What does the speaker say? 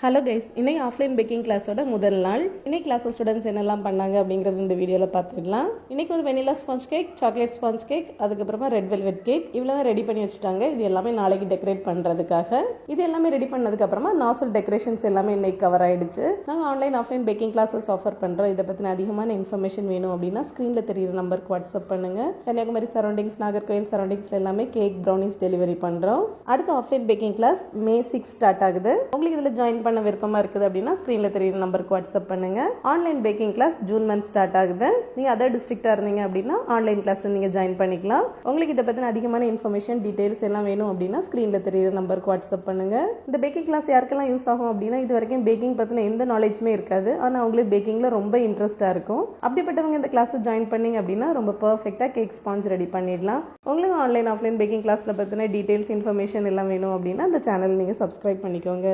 Hello guys, இன்னைக்கு offline packing கிளாஸோட முதல் நாள். இன்னைக்கு கிளாஸ் ஸ்டூடெண்ட்ஸ் என்னெல்லாம் பண்ணாங்க அப்படிங்கிறது இந்த வீடியோவில் பார்த்துக்கலாம். இன்னைக்கு ஒரு vanilla sponge cake, chocolate sponge cake, அதுக்கப்புறமா ரெட் வெல்வெட் கேக் இவ்வளோ ரெடி பண்ணி வச்சுட்டாங்க. இது எல்லாமே நாளைக்கு டெக்கரேட் பண்ணுறதுக்காக. இது எல்லாமே ரெடி பண்ணதுக்கப்புறமா நாசல் டெக்கரேஷன்ஸ் எல்லாமே இன்னைக்கு கவர் ஆயிடுச்சு. நாங்கள் online offline baking classes offer பண்ணுறோம். இதை பற்றின அதிகமான இன்ஃபர்மேஷன் வேணும் அப்படின்னா ஸ்க்ரீனில் தெரியுற நம்பருக்கு வாட்ஸ்அப் பண்ணுங்க. கன்னியாகுமரி சரௌண்டிங்ஸ், நாகர்கோயில் சரௌண்டிங்ஸ் எல்லாமே கேக் ப்ரௌனிஸ் டெலிவரி பண்ணுறோம். அடுத்த offline baking class May 6 start ஆகுது. உங்களுக்கு இதில் ஜாயின் பண்ண விருப்பமா இருக்குது அப்படின்னா ஸ்கிரீன்ல தெரியுற நம்பருக்கு வாட்ஸ்அப் பண்ணுங்க. Online baking class June month start ஆகுது. நீங்க அதர் டிஸ்ட்ரிக்டா இருந்தீங்க அப்படின்னா ஆன்லைன் கிளாஸ்ல நீங்க ஜாயின் பண்ணிக்கலாம். உங்களுக்கு இதை பத்தின அதிகமான இன்ஃபர்மேஷன் டீடைல்ஸ் எல்லாம் வேணும் அப்படின்னா ஸ்கிரீன்ல தெரியுற நம்பருக்கு வாட்ஸ்அப் பண்ணுங்க. இந்த பேக்கிங் கிளாஸ் யாருக்கெல்லாம் யூஸ் ஆகும் அப்படின்னா இது வரைக்கும் பேக்கிங் பத்தின எந்த நாலேஜுமே இருக்காது, ஆனா அவங்களுக்கு பேக்கிங்ல ரொம்ப இன்ட்ரெஸ்டா இருக்கும். அப்படிப்பட்டவங்க இந்த கிளாஸ் ஜாயின் பண்ணீங்க அப்படின்னா ரொம்ப பெர்ஃபெக்ட்டா கேக் ஸ்பாஞ்ச் ரெடி பண்ணிடலாம். உங்களுக்கு ஆன்லைன் ஆஃப்லைன் பேக்கிங் கிளாஸ்ல பத்தின டீடைல்ஸ் இன்ஃபர்மேஷன் எல்லாம் வேணும் அப்படின்னா இந்த சேனல் நீங்க சப்ஸ்கிரைப் பண்ணிக்கோங்க.